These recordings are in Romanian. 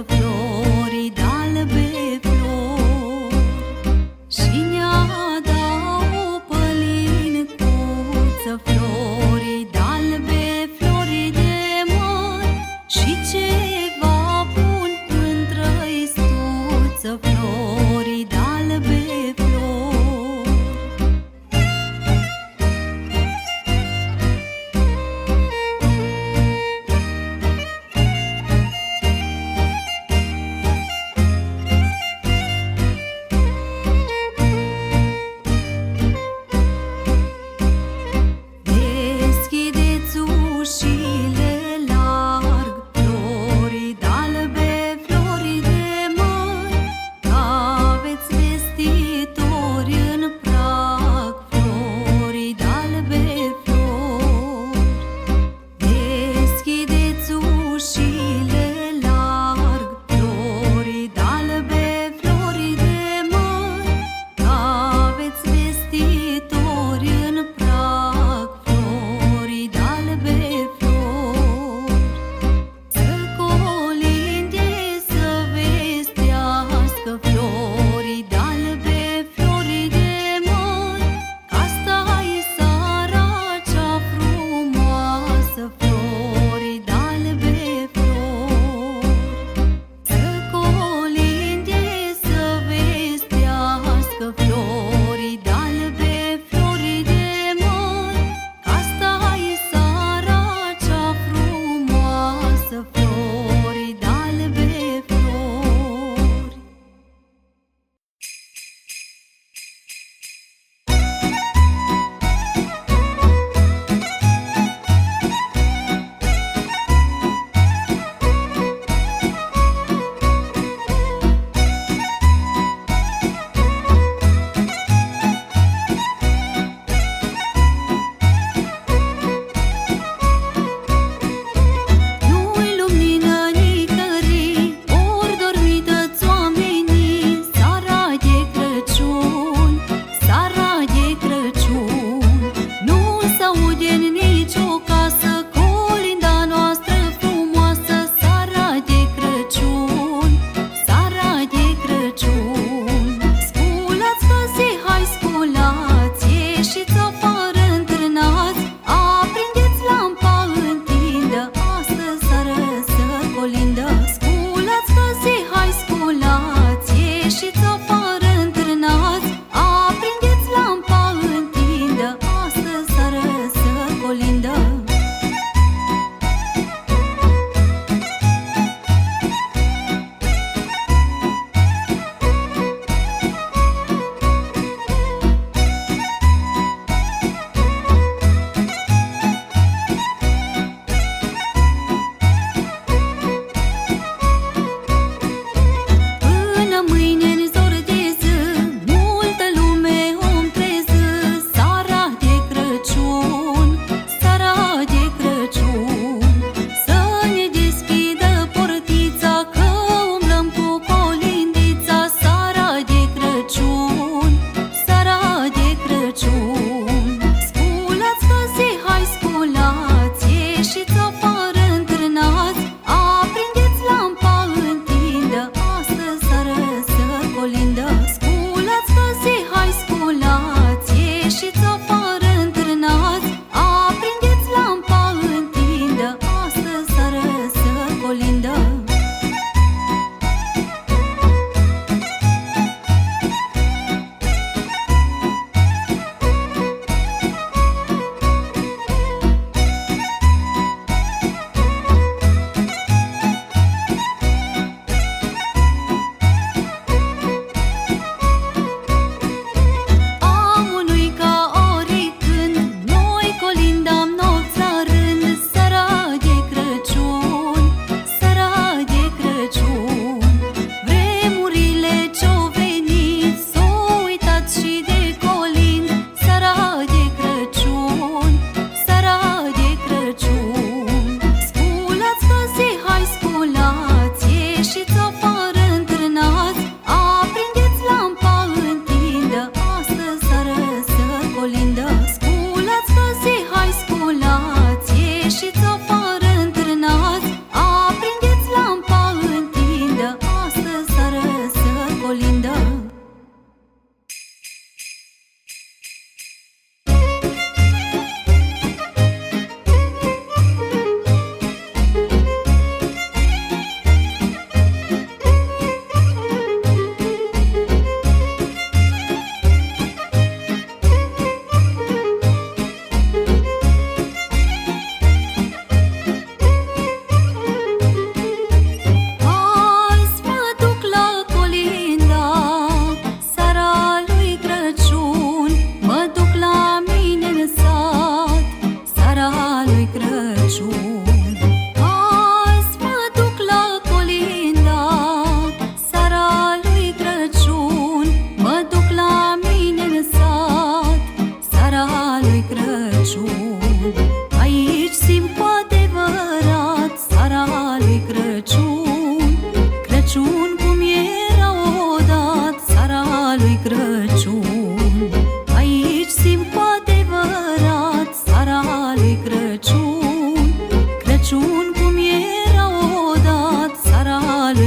flori d'albe flori și ne-a dat o pălincuță, flori d'albe, flori de măr și ceva bun în trăistuță, flori d'albe flori.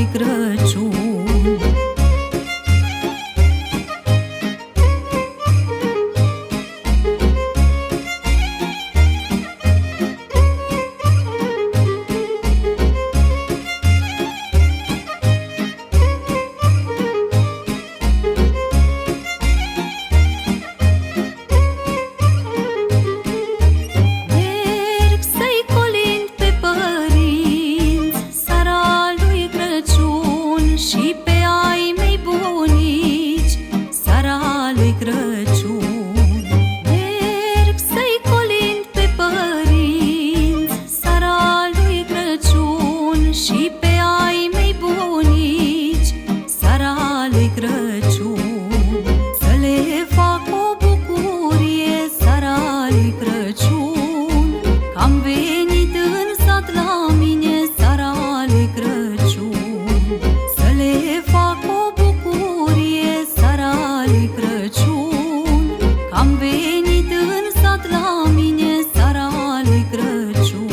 lui Crăciun. Merg să-i colind pe părinți, seara lui Crăciun, și pe ai mei bunici, seara lui Crăciun. Merg să-i colind pe părinți, seara lui Crăciun, și pe ai mei bunici, seara lui Crăciun. Să le fac o bucurie seara lui Crăciun, că-am venit în sat la mine seara lui Crăciun. Să le fac o bucurie seara lui Crăciun, că-am venit în sat la mine seara lui Crăciun.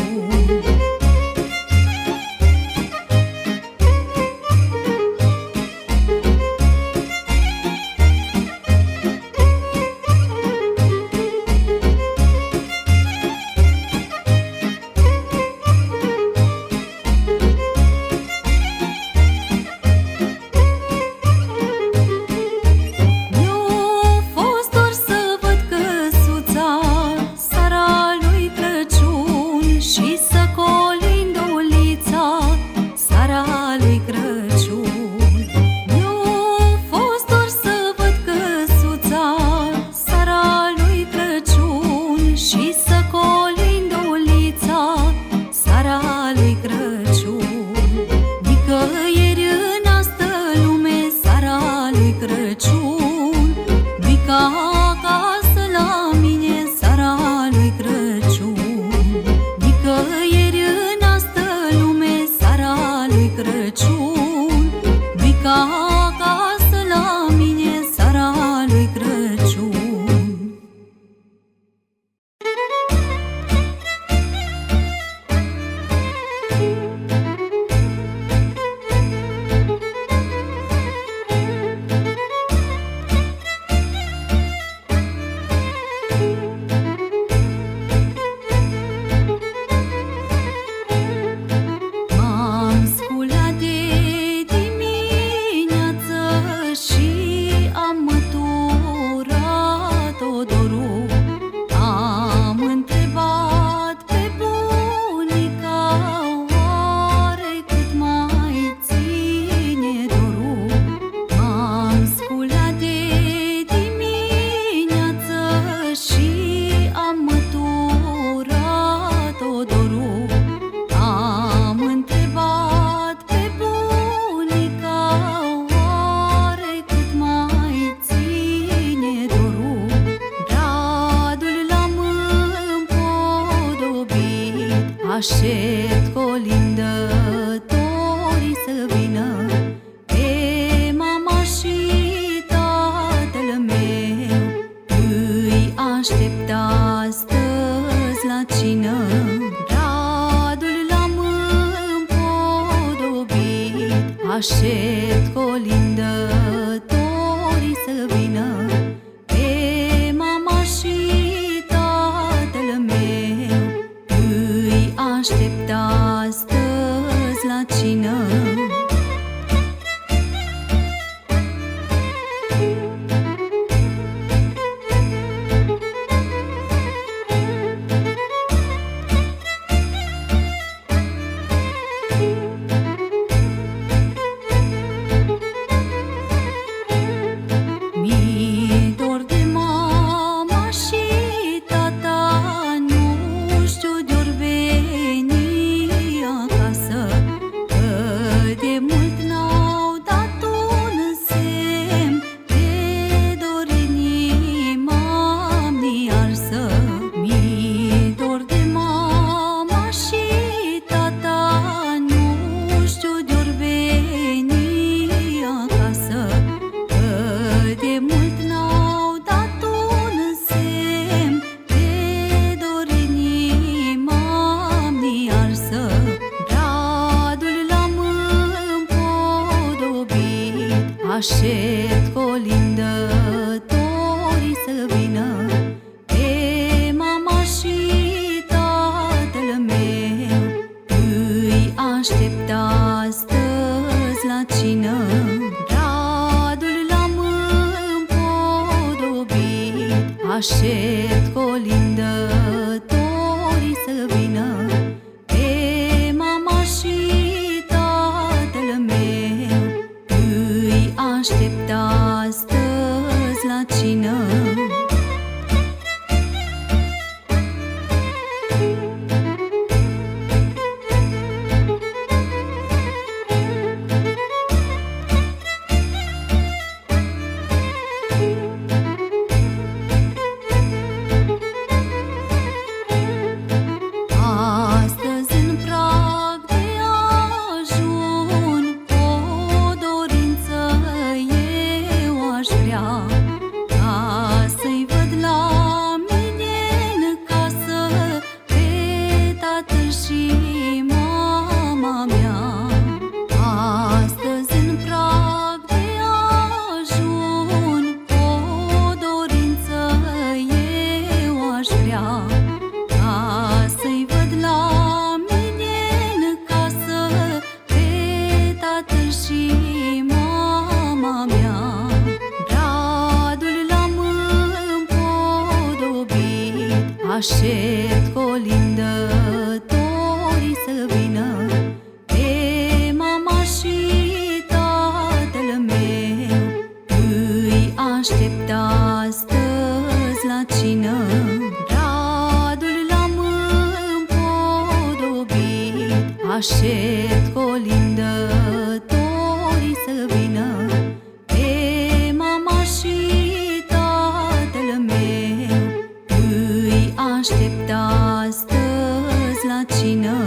Mi-a fost dor să văd căsuța seara lui Crăciun și să colind ulița seara lui Crăciun. Mi-a fost dor să văd căsuța seara lui Crăciun și să colind ulița seara lui Crăciun. Nicăieri în astă lume seara lui Crăciun, nu-i ca acasă la mine seara lui Crăciun. Nicăieri în astă lume seara lui Crăciun, nu-i ca acasă la mine seara lui Crăciun. M-am sculat de dimineață și am măturat odorul. Am întrebat pe bunica, oare cât mai ține dorul? M-am sculat de dimineață și am măturat odorul. Am întrebat pe bunica, oare cât mai ține dorul? Bradul l-am împodobit, aștept colindătorii să vină, pe mama și tatăl meu îi aștept astăzi la cină. Bradul l-am împodobit, aștept colindătorii să vină, pe mama și tatăl meu îi aștept astăzi la cină. Aștept colindătorii să vină, pe mama și tatăl meu. Îi aștept astăzi la cină, bradul l-am împodobit. Aștept colindătorii să vină, pe mama și tatăl meu. Îi aștept astăzi la cină. Astăzi în prag de ajun, o dorință eu aș vrea, ca să-i văd la mine în casă pe tatăl și mama mea. Astăzi în prag de ajun, o dorință eu aș vrea, ca să-i văd la mine în casă pe tatăl și mama mea. Bradul l-am împodobit. Aștept colindătorii să vină, pe mama și tatăl meu. Îi aștept astăzi la cină, bradul l-am împodobit. Aștept colindătorii să vină, pe mama și tatăl meu. Îi aștept astăzi la cină.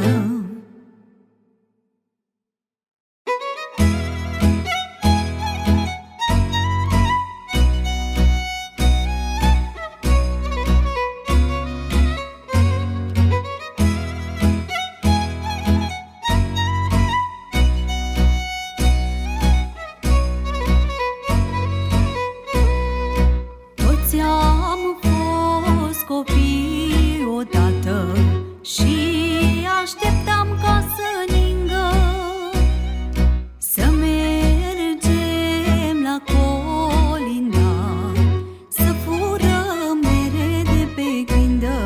Toți am fost copii odată și așteptam ca să ningă, să mergem la colindat, să furăm mere de pe grindă.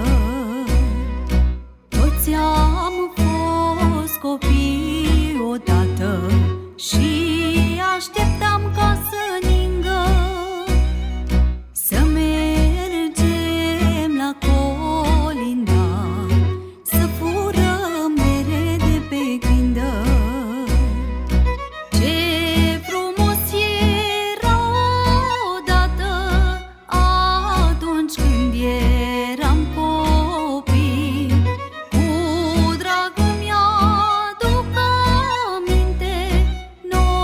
Toți am fost copii odată și așteptam ca să ningă, să mergem la colindat, să furăm mere de pe grindă. Ce frumos era odată, atunci când eram copii. Cu drag îmi aduc aminte, noi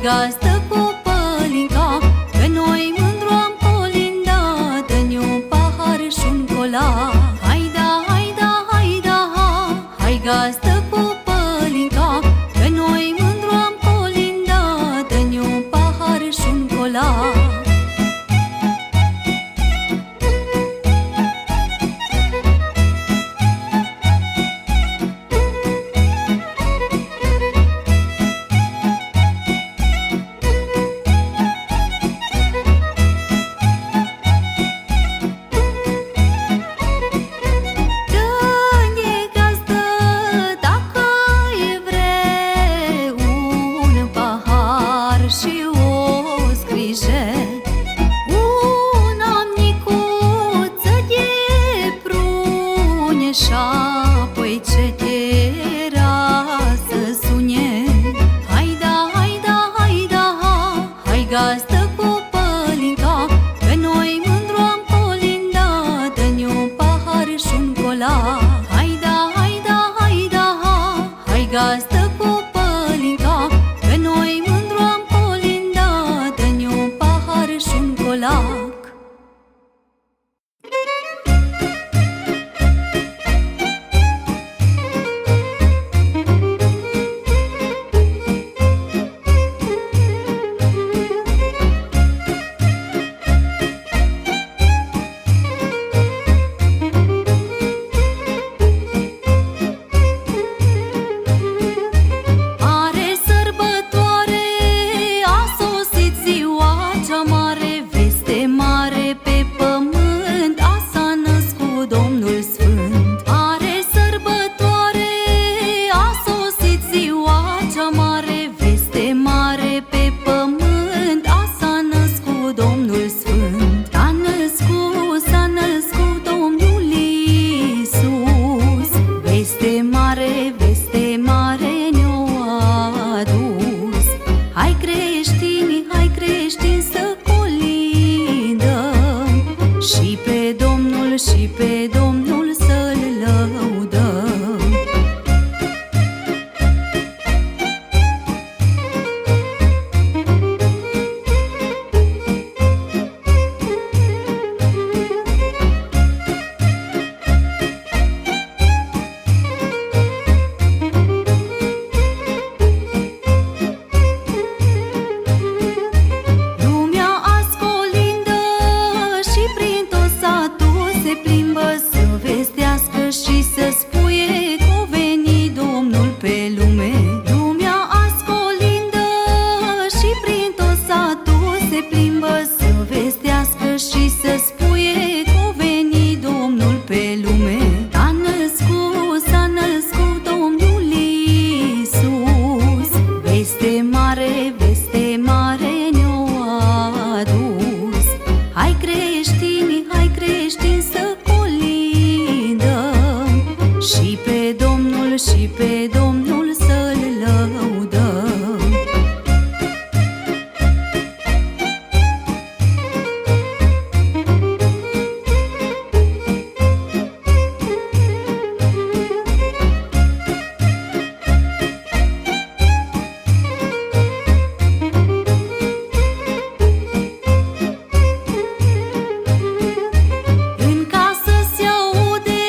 gazdă cu pălinca, că noi mândru am colindat. Dă-ne un pahar și-un cola. Hai da, hai da, hai da, hai gazdă cu pălinca, că noi mândru am colindat. Dă-ne un pahar și-un cola. Și-apoi ce era să sune. Hai da, hai da, hai da, hai gazdă cu pălinca, că noi mândru am colindat. Dă-ne un pahar și-un cola. Hai da, hai da, hai da, hai gazdă cu pălinca, că noi mândru am colindat. Dă-ne un pahar și-un colac. Și pe Domnul să-L lăudăm. Lumea azi colindă și prin tot satul se plimbă să vestească și să spuie că-o veni Domnul pe lume. Lumea azi colindă și prin tot satul se plimbă să vestească și să spuie că-o veni Domnul pe lume. S-a născut Domnul Iisus, veste mare ne-o adus. Hai creștini să colindăm și pe Domnul să-L lăudăm. În casă se aude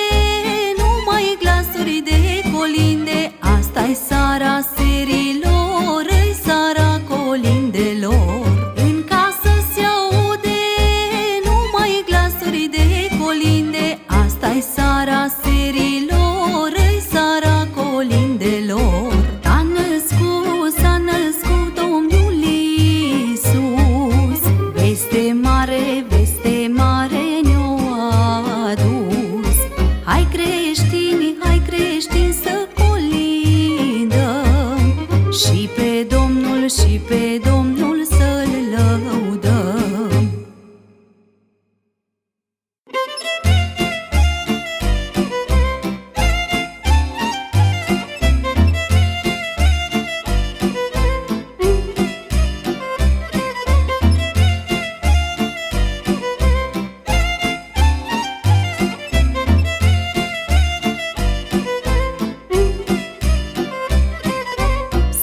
numai glasuri de colinde, asta-i seara serilor, îi seara colindelor. În casă se aude numai glasuri de colinde, asta-i seara serilor, îi seara colindelor. S-a născut Domnul Iisus, veste mare ne-o adus. Hai creștini să colindăm și pe Domnul să-L lăudăm.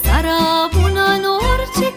Seara bună în orice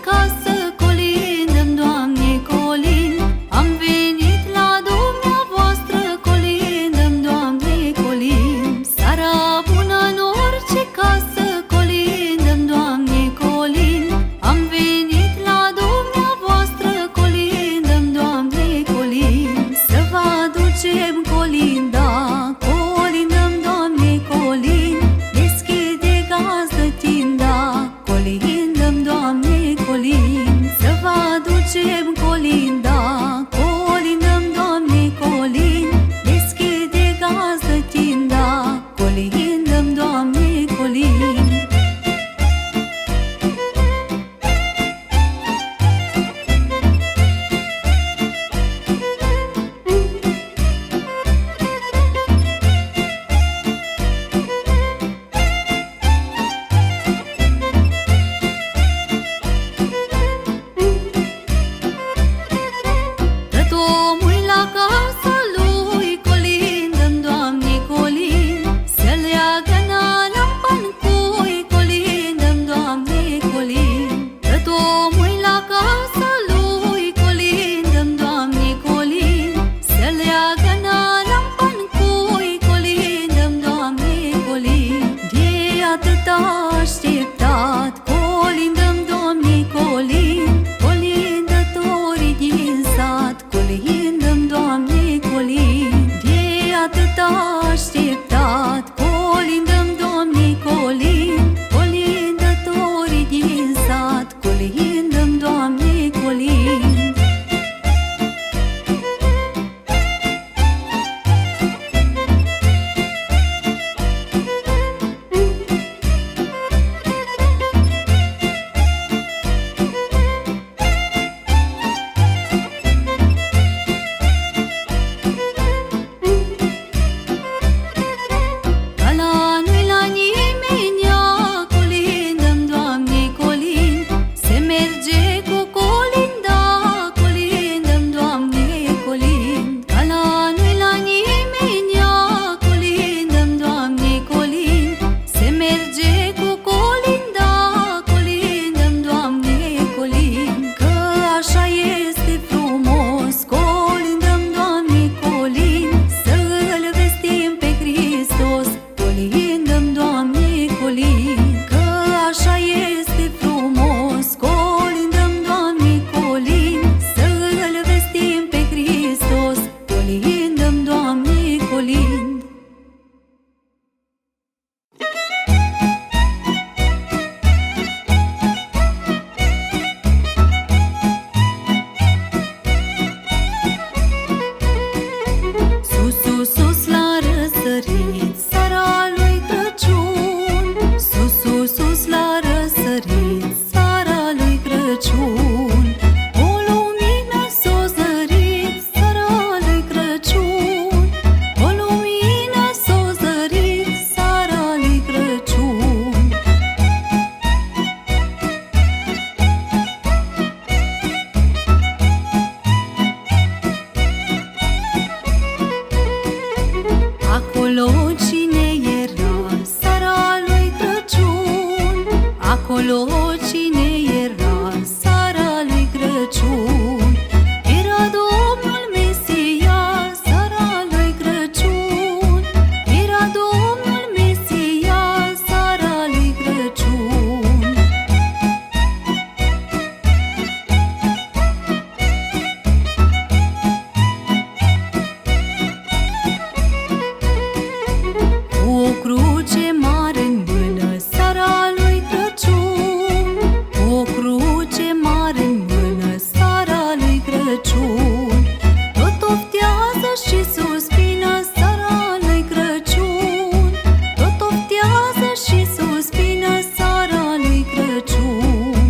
Acolo cine era seara lui Crăciun? Era Domnul Mesia, seara lui Crăciun. Era Domnul Mesia, seara lui Crăciun. Cu o cruce mare în mână, seara lui Crăciun. Cu o cruce mare în mână, seara lui Crăciun. Tot oftează și suspină, seara lui Crăciun. Tot oftează și suspină, seara lui Crăciun.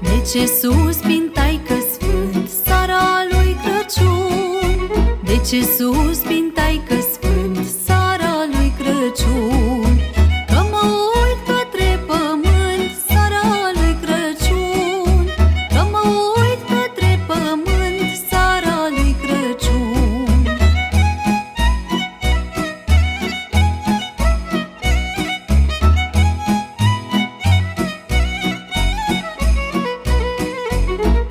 De ce suspin, taică sfânt, seara lui Crăciun? De ce suspin, taică sfânt, seara lui Crăciun? Că mă uit către pământ, seara lui Crăciun. Că mă uit către pământ, seara lui Crăciun.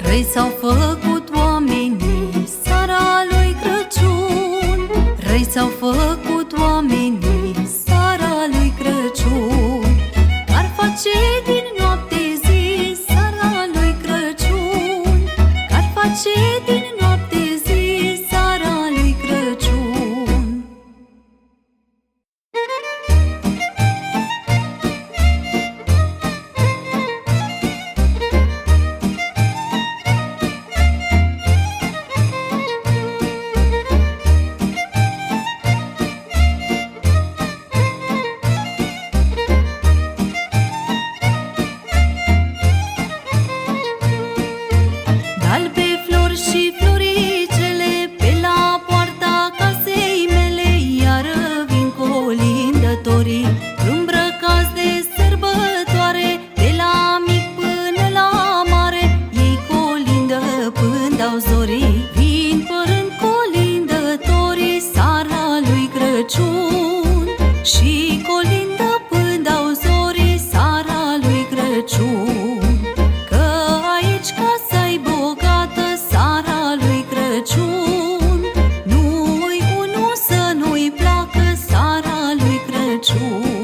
Răi s-au făcut oamenii, seara lui Crăciun. Răi s-au făcut oamenii, seara lui Crăciun. Că-ar face din noapte zi, seara lui Crăciun. Că-ar face din noapte zi, seara lui Crăciun. Albe flori și floricele pe la poarta casei mele, iară vin colindătorii îmbrăcați de sărbătoare. De la mic până la mare, ei colindă până dau zorii. Vin părând colindătorii, seara lui Crăciun. Și colindă până dau zorii, seara lui Crăciun. Că aici casa-i bogată, seara lui Crăciun. Nu-i unul să nu-i placă, seara lui Crăciun.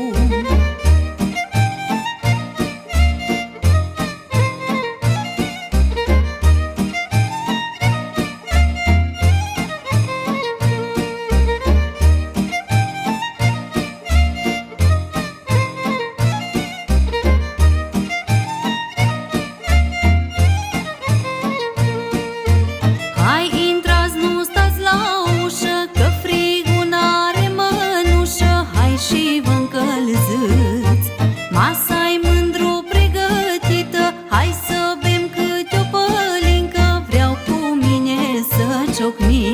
Hai, intrați, nu stați la ușă, că frigul n-are mănușă. Hai și vă încălziți, masa-i mândru pregătită. Hai să bem câte o pălincă, vreau cu mine să ciocnim.